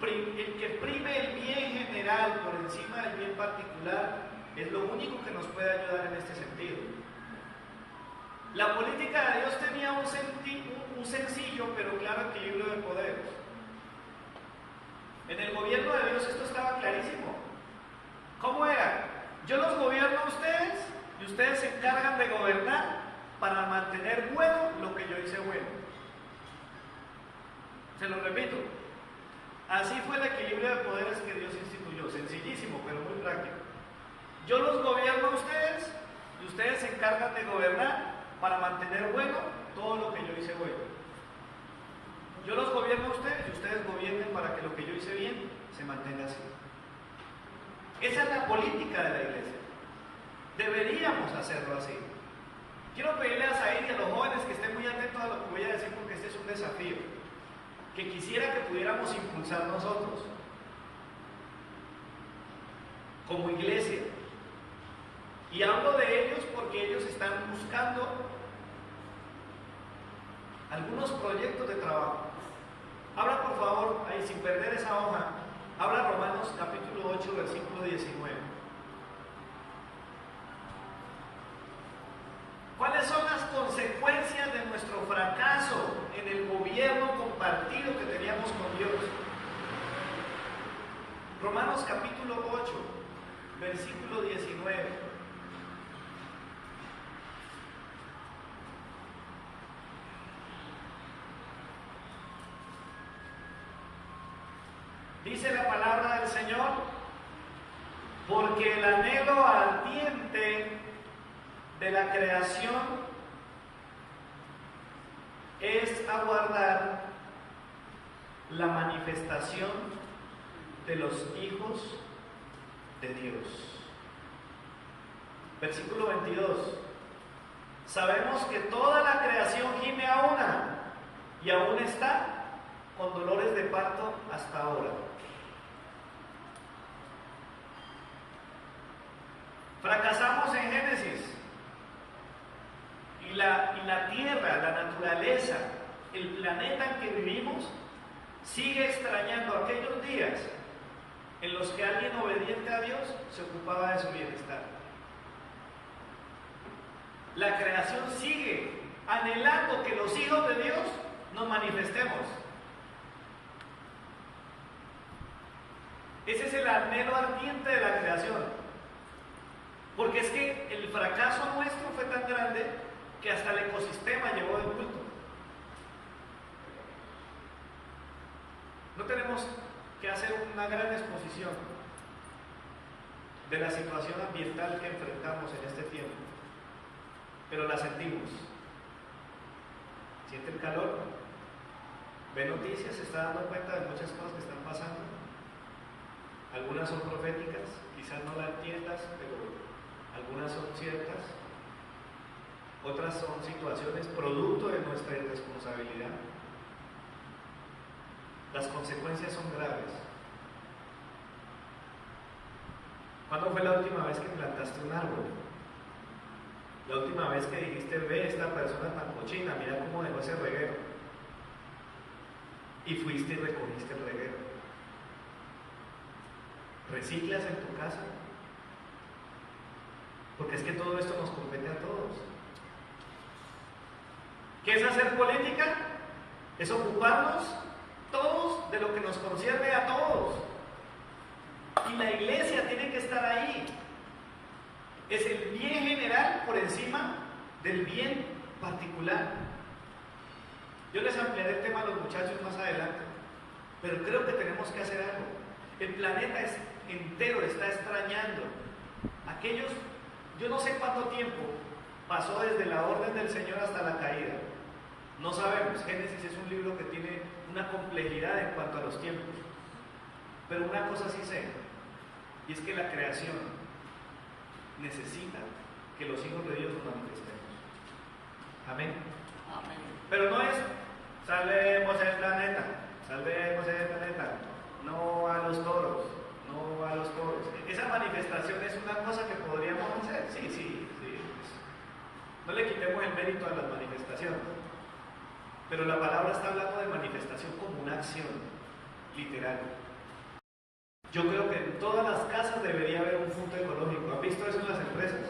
Speaker 1: El que prime el bien general por encima del bien particular es lo único que nos puede ayudar en este sentido. La política de Dios tenía un sencillo pero claro equilibrio de poderes. En el gobierno de Dios esto estaba clarísimo. ¿Cómo era? Yo los gobierno a ustedes y ustedes se encargan de gobernar para mantener bueno lo que yo hice bueno. Se lo repito. Así fue el equilibrio de poderes que Dios instituyó. Sencillísimo, pero muy práctico. Yo los gobierno a ustedes y ustedes se encargan de gobernar para mantener bueno todo lo que yo hice bueno. Yo los gobierno a ustedes y ustedes gobiernen para que lo que yo hice bien se mantenga así. Esa es la política de la iglesia. Deberíamos hacerlo así. Quiero pedirle a Zaid y a los jóvenes que estén muy atentos a lo que voy a decir, porque este es un desafío que quisiera que pudiéramos impulsar nosotros como iglesia. Y hablo de ellos porque ellos están buscando algunos proyectos de trabajo. Habla por favor, ahí sin perder esa hoja, habla Romanos capítulo 8, versículo 19. ¿Cuáles son las consecuencias de nuestro fracaso en el gobierno compartido que teníamos con Dios? Romanos capítulo 8, versículo 19. Dice la palabra del Señor: porque el anhelo ardiente de la creación es aguardar la manifestación de los hijos de Dios. Versículo 22. Sabemos que toda la creación gime a una y aún está con dolores de parto hasta ahora. Fracasamos en Génesis. Y la tierra, la naturaleza, el planeta en que vivimos, sigue extrañando aquellos días en los que alguien obediente a Dios se ocupaba de su bienestar. La creación sigue anhelando que los hijos de Dios nos manifestemos. Ese es el anhelo ardiente de la creación. Porque es que el fracaso nuestro fue tan grande que hasta el ecosistema llevó el culto. No tenemos que hacer una gran exposición de la situación ambiental que enfrentamos en este tiempo, pero la sentimos. Siente el calor, ve noticias, se está dando cuenta de muchas cosas que están pasando. Algunas son proféticas, quizás no las entiendas, pero algunas son ciertas. Otras son situaciones producto de nuestra irresponsabilidad. Las consecuencias son graves. ¿Cuándo fue la última vez que plantaste un árbol? La última vez que dijiste: ve, esta persona tan cochina, mira cómo dejó ese reguero. Y fuiste y recogiste el reguero. ¿Reciclas en tu casa? Porque es que todo esto nos compete a todos. ¿Qué es hacer política? Es ocuparnos todos de lo que nos concierne a todos. Y la iglesia tiene que estar ahí. Es el bien general por encima del bien particular. Yo les ampliaré el tema a los muchachos más adelante, pero creo que tenemos que hacer algo. El planeta entero está extrañando aquellos, yo no sé cuánto tiempo pasó desde la orden del Señor hasta la caída. No sabemos. Génesis es un libro que tiene una complejidad en cuanto a los tiempos. Pero una cosa sí sé, y es que la creación necesita que los hijos de Dios nos manifestemos. Amén.
Speaker 2: Amén.
Speaker 1: Pero no es salvemos el planeta, salvemos el planeta, no a los toros, no a los toros. Esa manifestación es una cosa que podríamos hacer, sí. No le quitemos el mérito a las manifestaciones, pero la palabra está hablando de manifestación como una acción literal. Yo creo que en todas las casas debería haber un punto ecológico. ¿Han visto eso en las empresas?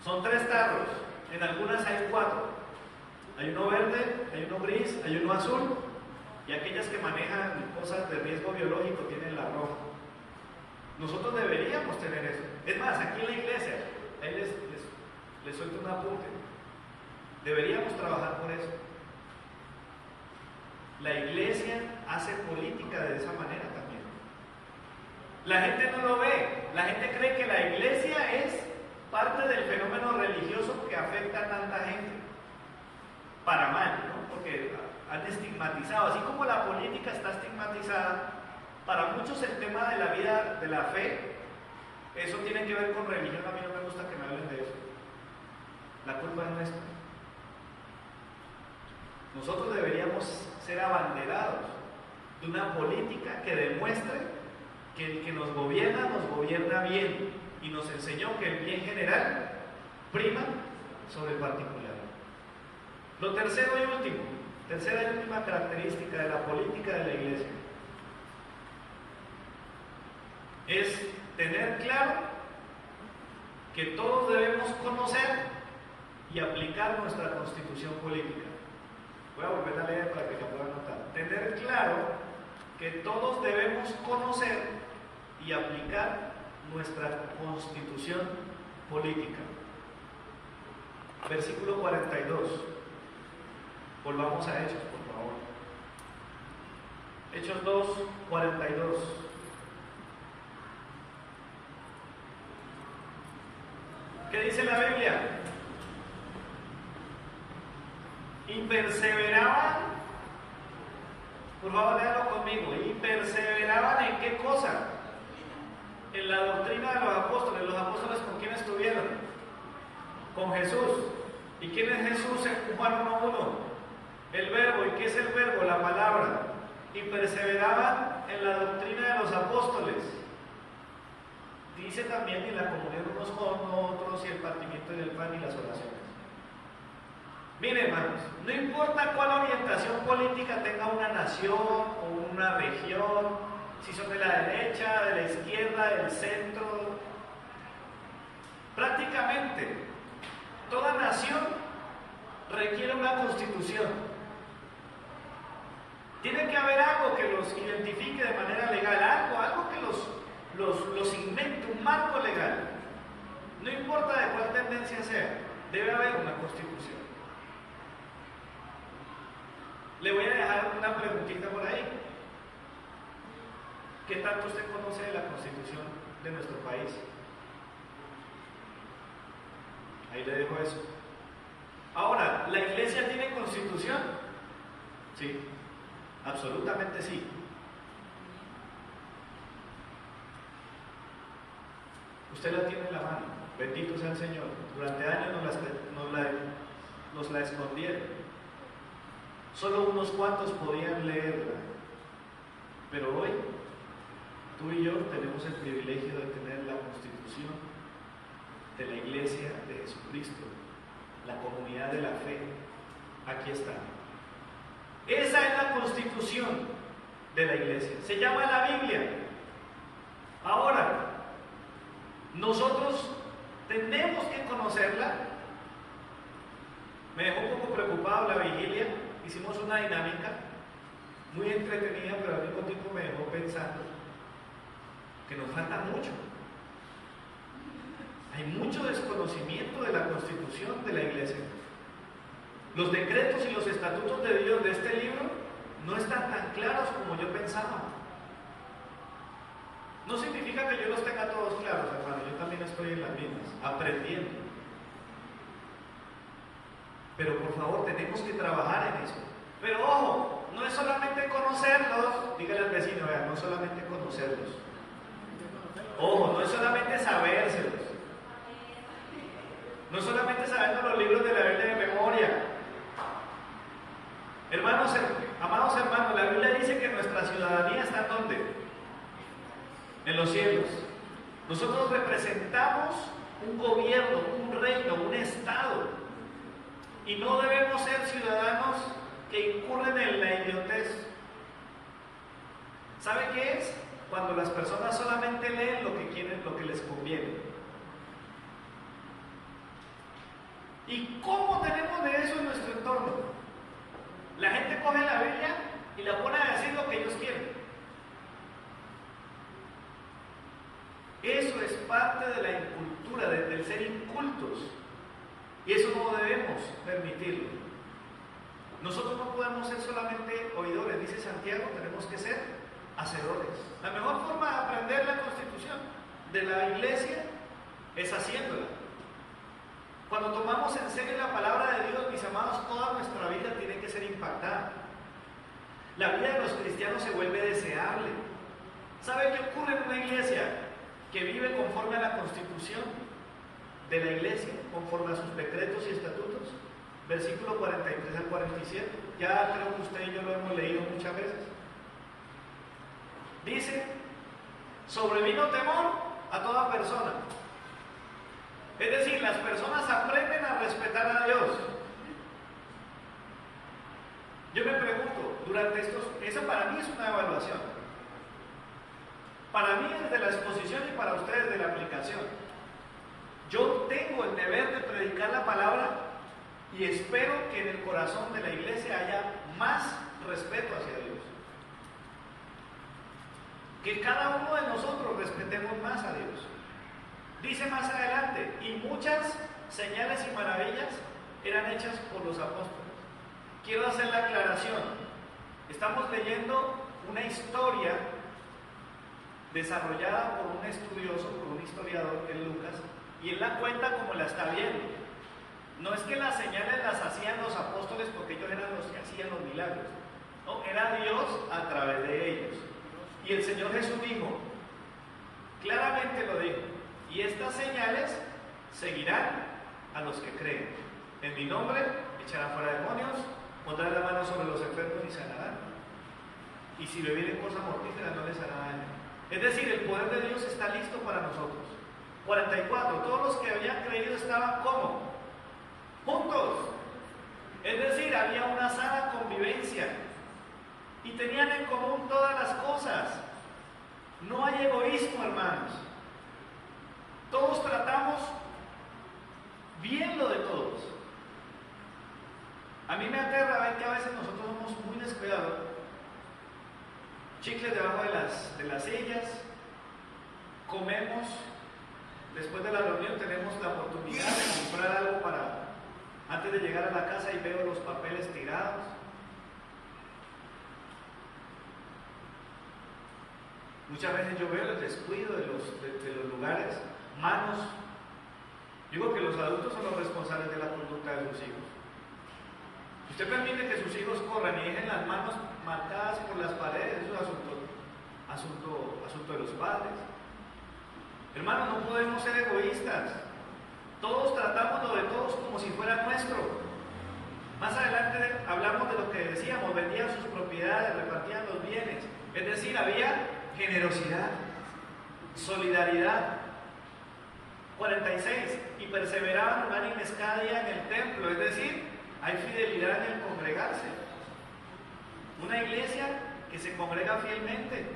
Speaker 1: Son 3 tarros, en algunas hay 4. Hay uno verde, hay uno gris, hay uno azul, y aquellas que manejan cosas de riesgo biológico tienen la roja. Nosotros deberíamos tener eso. Es más, aquí en la iglesia, ahí les suelto un apunte. Deberíamos trabajar por eso. La iglesia hace política de esa manera también. La gente no lo ve. La gente cree que la iglesia es parte del fenómeno religioso que afecta a tanta gente. Para mal, ¿no? Porque han estigmatizado, así como la política está estigmatizada, para muchos el tema de la vida, de la fe, eso tiene que ver con religión. A mí no me gusta que me hablen de eso. La culpa es nuestra. Nosotros deberíamos ser abanderados de una política que demuestre que el que nos gobierna bien, y nos enseñó que el bien general prima sobre el particular. Lo tercero y último, tercera y última característica de la política de la iglesia es tener claro que todos debemos conocer y aplicar nuestra constitución política. Voy a volver a leer para que la puedan notar. Tener claro que todos debemos conocer y aplicar nuestra constitución política. Versículo 42. Volvamos a Hechos, por favor. Hechos 2, 42. ¿Qué dice la Biblia? Y perseveraban, por favor léalo conmigo, y perseveraban ¿en qué cosa? En la doctrina de los apóstoles. ¿Los apóstoles con quién estuvieron? Con Jesús. ¿Y quién es Jesús en Juan 1:1? El verbo. ¿Y qué es el verbo? La palabra. Y perseveraban en la doctrina de los apóstoles. Dice también en la comunión unos con otros, y el partimiento del pan y las oraciones. Miren, hermanos, no importa cuál orientación política tenga una nación o una región, si son de la derecha, de la izquierda, del centro, prácticamente toda nación requiere una constitución. Tiene que haber algo que los identifique de manera legal, algo que los invente, un marco legal. No importa de cuál tendencia sea, debe haber una constitución. Le voy a dejar una preguntita por ahí. ¿Qué tanto usted conoce de la constitución de nuestro país? Ahí le dejo eso. Ahora, ¿la iglesia tiene constitución? Sí, absolutamente sí. Usted la tiene en la mano, bendito sea el Señor. Durante años nos la escondieron. Solo unos cuantos podían leerla. Pero hoy, tú y yo tenemos el privilegio de tener la constitución de la iglesia de Jesucristo, la comunidad de la fe. Aquí está. Esa es la constitución de la iglesia. Se llama la Biblia. Ahora, nosotros tenemos que conocerla. Me dejó un poco preocupado la vigilia. Hicimos una dinámica muy entretenida, pero al mismo tiempo me dejó pensando que nos falta mucho. Hay mucho desconocimiento de la constitución de la iglesia. Los decretos y los estatutos de Dios de este libro no están tan claros como yo pensaba. No significa que yo los tenga todos claros, hermano. Yo también estoy en las mismas, aprendiendo. Pero por favor, tenemos que trabajar en eso. Pero ojo, no es solamente conocerlos. Dígale al vecino, vean, no es solamente conocerlos. Ojo, no es solamente sabérselos. No es solamente sabernos los libros de la Biblia de memoria. Hermanos, amados hermanos, la Biblia dice que nuestra ciudadanía está ¿en dónde? En los cielos. Nosotros representamos un gobierno, un reino, un estado. Y no debemos ser ciudadanos que incurren en la idiotez. ¿Sabe qué es? Cuando las personas solamente leen lo que quieren, lo que les conviene. ¿Y cómo tenemos de eso en nuestro entorno? La gente coge la Biblia y la pone a decir lo que ellos quieren. Eso es parte de la incultura, del ser incultos. Y eso no debemos permitirlo. Nosotros no podemos ser solamente oidores, dice Santiago, tenemos que ser hacedores. La mejor forma de aprender la constitución de la iglesia es haciéndola. Cuando tomamos en serio la palabra de Dios, mis amados, toda nuestra vida tiene que ser impactada. La vida de los cristianos se vuelve deseable. ¿Sabe qué ocurre en una iglesia que vive conforme a la constitución de la iglesia, conforme a sus decretos y estatutos? Versículo 43 al 47. Ya creo que usted y yo lo hemos leído muchas veces. Dice: sobrevino temor a toda persona. Es decir, las personas aprenden a respetar a Dios. Yo me pregunto, durante esa para mí es una evaluación. Para mí desde la exposición y para ustedes de la aplicación. Yo tengo el deber de predicar la palabra y espero que en el corazón de la iglesia haya más respeto hacia Dios. Que cada uno de nosotros respetemos más a Dios. Dice más adelante: y muchas señales y maravillas eran hechas por los apóstoles. Quiero hacer la aclaración. Estamos leyendo una historia desarrollada por un estudioso, por un historiador, que es Lucas, y él la cuenta como la está viendo. No es que las señales las hacían los apóstoles porque ellos eran los que hacían los milagros. No, era Dios a través de ellos. Y el Señor Jesús dijo, claramente lo dijo: y estas señales seguirán a los que creen. En mi nombre echarán fuera demonios, pondrán la mano sobre los enfermos y sanarán. Y si bebieren cosa mortífera no les hará daño. Es decir, el poder de Dios está listo para nosotros. 44. Todos los que habían creído estaban ¿cómo? Juntos. Es decir, había una sana convivencia y tenían en común todas las cosas. No hay egoísmo, hermanos. Todos tratamos bien lo de todos. A mí me aterra ver que a veces nosotros somos muy descuidados. Chicles debajo de las sillas, comemos, después de la reunión tenemos la oportunidad de comprar algo para antes de llegar a la casa y veo los papeles tirados. Muchas veces yo veo el descuido de los lugares, manos. Digo que los adultos son los responsables de la conducta de sus hijos. Si usted permite que sus hijos corran y dejen las manos marcadas por las paredes, eso es asunto de los padres. Hermanos, no podemos ser egoístas. Todos tratamos lo de todos como si fuera nuestro. Más adelante hablamos de lo que decíamos: vendían sus propiedades, repartían los bienes. Es decir, había generosidad, solidaridad. 46. Y perseveraban unánimes cada día en el templo. Es decir, hay fidelidad en el congregarse. Una iglesia que se congrega fielmente.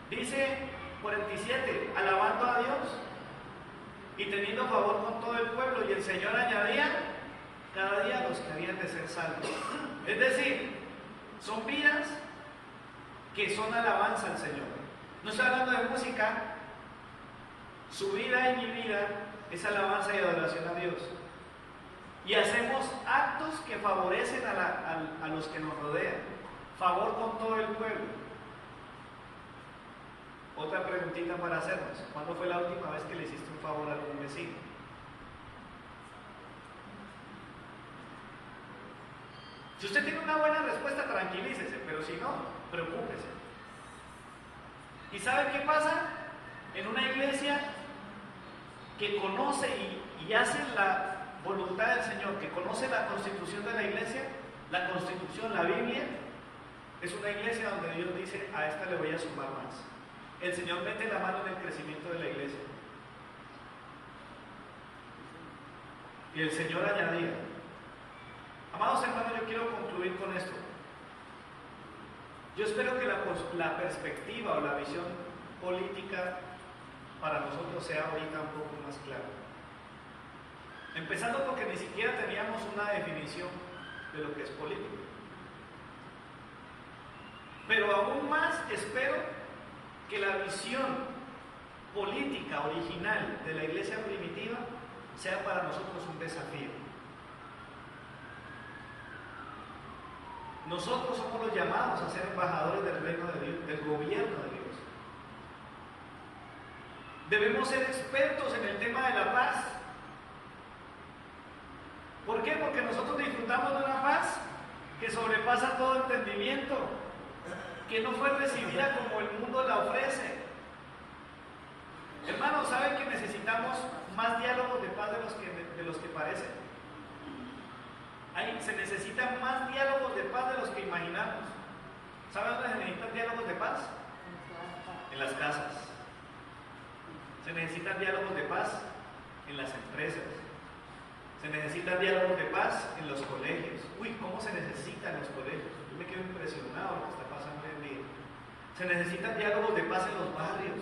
Speaker 1: Dice 47, alabando a Dios y teniendo favor con todo el pueblo, y el Señor añadía cada día a los que habían de ser salvos. Es decir, son vidas que son alabanza al Señor. No estoy hablando de música. Su vida y mi vida es alabanza y adoración a Dios. Y hacemos actos que favorecen a los que nos rodean. Favor con todo el pueblo. Otra preguntita para hacernos: ¿cuándo fue la última vez que le hiciste un favor a algún vecino? Si usted tiene una buena respuesta, tranquilícese, pero si no, preocúpese. ¿Y sabe qué pasa? En una iglesia que conoce y hace la voluntad del Señor, que conoce la constitución de la iglesia, la constitución, la Biblia, es una iglesia donde Dios dice: a esta le voy a sumar más. El Señor mete la mano en el crecimiento de la iglesia. Y el Señor añadía. Amados hermanos, yo quiero concluir con esto. Yo espero que la perspectiva o la visión política para nosotros sea ahorita un poco más clara. Empezando porque ni siquiera teníamos una definición de lo que es política. Pero aún más espero que la visión política original de la iglesia primitiva sea para nosotros un desafío. Nosotros somos los llamados a ser embajadores del reino de Dios, del gobierno de Dios. Debemos ser expertos en el tema de la paz. ¿Por qué? Porque nosotros disfrutamos de una paz que sobrepasa todo entendimiento, que no fue recibida como el mundo la ofrece. Hermanos, ¿saben que necesitamos más diálogos de paz de los que parecen? Se necesitan más diálogos de paz de los que imaginamos. ¿Saben dónde se necesitan diálogos de paz? En las casas. Se necesitan diálogos de paz en las empresas. Se necesitan diálogos de paz en los colegios. Uy, ¿cómo se necesitan los colegios? Yo me quedo impresionado de lo que está pasando hoy en día. Se necesitan diálogos de paz en los barrios,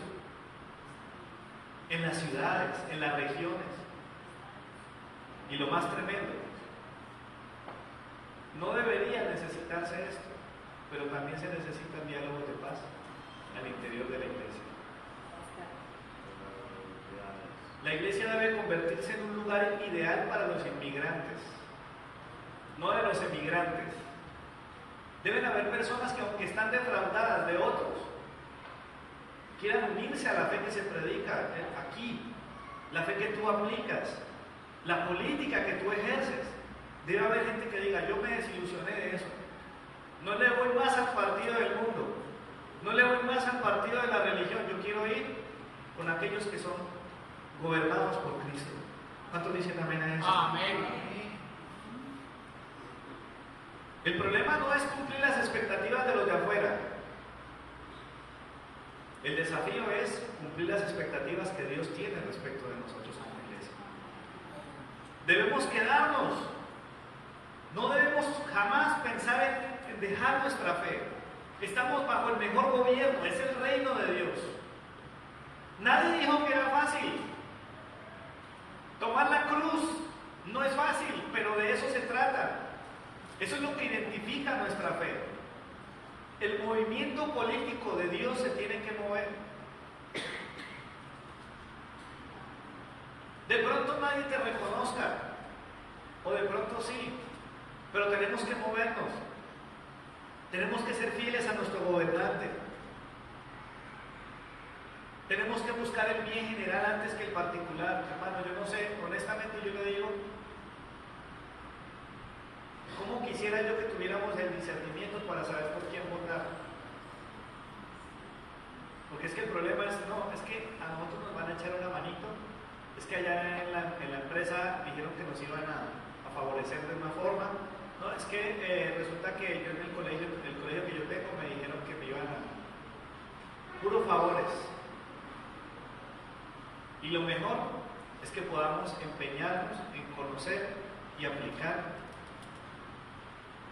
Speaker 1: en las ciudades, en las regiones. Y lo más tremendo, no debería necesitarse esto, pero también se necesitan diálogos de paz al interior de la iglesia. La iglesia debe convertirse en un lugar ideal para los inmigrantes, no de los emigrantes. Deben haber personas que, aunque están defraudadas de otros, quieran unirse a la fe que se predica aquí, la fe que tú aplicas, la política que tú ejerces. Debe haber gente que diga: yo me desilusioné de eso, no le voy más al partido del mundo, no le voy más al partido de la religión, yo quiero ir con aquellos que son gobernados por Cristo. ¿Cuántos dicen amén a eso?
Speaker 2: Amén.
Speaker 1: El problema no es cumplir las expectativas de los de afuera. El desafío es cumplir las expectativas que Dios tiene respecto de nosotros como iglesia. Debemos quedarnos. No debemos jamás pensar en dejar nuestra fe. Estamos bajo el mejor gobierno, es el reino de Dios. Nadie dijo que era fácil. Tomar la cruz no es fácil, pero de eso se trata. Eso es lo que identifica nuestra fe. El movimiento político de Dios se tiene que mover. De pronto nadie te reconozca, o de pronto sí, pero tenemos que movernos. Tenemos que ser fieles a nuestro gobernante. Tenemos que buscar el bien general antes que el particular. Hermano, yo no sé, honestamente yo le digo, ¿cómo quisiera yo que tuviéramos el discernimiento para saber por quién votar? Porque es que el problema es, no, es que a nosotros nos van a echar una manito, es que allá en la empresa dijeron que nos iban a favorecer de una forma, no, es que resulta que yo en el colegio que yo tengo me dijeron que me iban a puros favores. Y lo mejor es que podamos empeñarnos en conocer y aplicar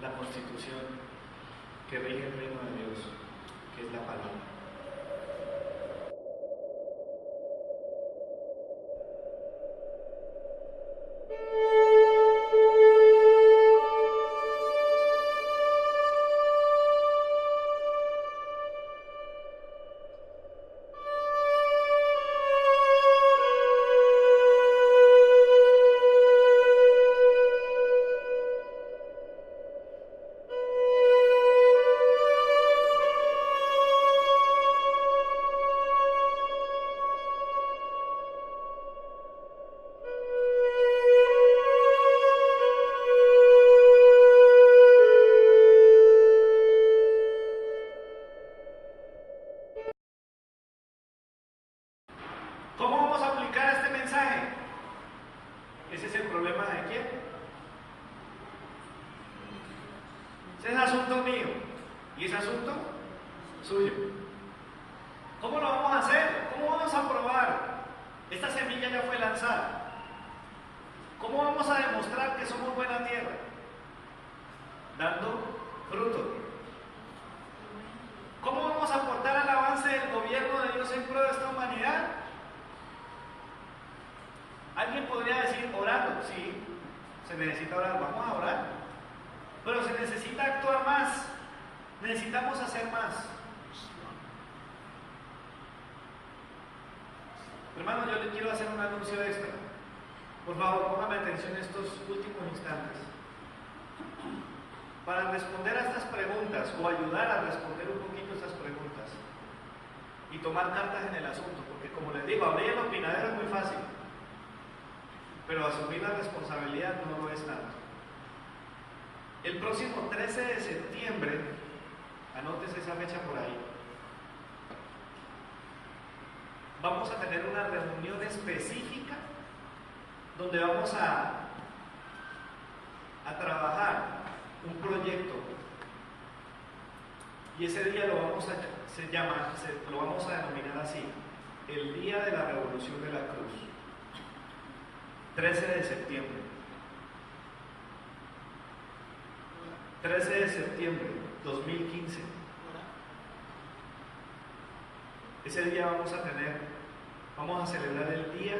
Speaker 1: la Constitución que rige el reino de Dios, que es la palabra. ¿Cómo vamos a aplicar este mensaje? Ese es el problema de quién. Ese es asunto mío y ese asunto suyo. ¿Cómo lo vamos a hacer? ¿Cómo vamos a probar? Esta semilla ya fue lanzada. ¿Cómo vamos a demostrar que somos buena tierra? Dando fruto. ¿Cómo vamos a aportar al avance del gobierno de Dios en pro de esta humanidad? Alguien podría decir orando, sí, se necesita orar, vamos a orar, pero se necesita actuar más, necesitamos hacer más. Hermano, yo le quiero hacer un anuncio extra. Por favor, póngame atención en estos últimos instantes. para responder a estas preguntas o ayudar a responder un poquito estas preguntas y tomar cartas en el asunto, porque como les digo, abrir el opinadero es muy fácil, pero asumir la responsabilidad no lo es tanto. El próximo 13 de septiembre, anótese esa fecha por ahí, vamos a tener una reunión específica donde vamos a trabajar un proyecto, y ese día lo vamos a denominar así: el Día de la Revolución de la Cruz, 13 de septiembre. 13 de septiembre 2015. Ese día vamos a celebrar el Día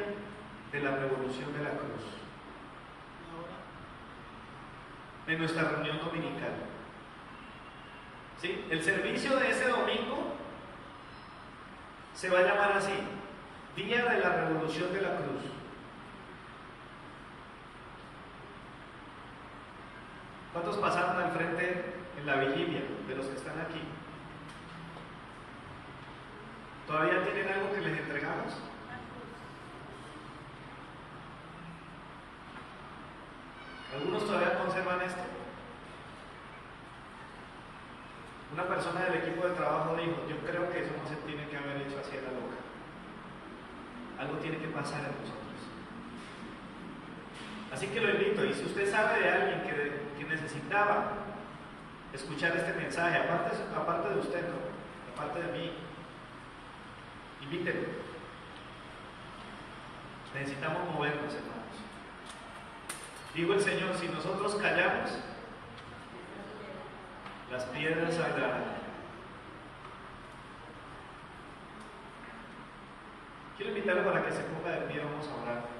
Speaker 1: de la Revolución de la Cruz en nuestra reunión dominical. ¿Sí? El servicio de ese domingo se va a llamar así: Día de la Revolución de la Cruz. ¿Cuántos pasaron al frente en la vigilia de los que están aquí? ¿Todavía tienen algo que les entregamos? ¿Algunos todavía conservan esto? Una persona del equipo de trabajo dijo: yo creo que eso no se tiene que haber hecho así a la loca. Algo tiene que pasar en nosotros. Así que lo invito, y si usted sabe de alguien que necesitaba escuchar este mensaje, aparte de usted, ¿no?, aparte de mí, invítelo. Necesitamos movernos, hermanos. Digo el Señor: si nosotros callamos, las piedras saldrán. Quiero invitarlo para que se ponga de pie, vamos a orar.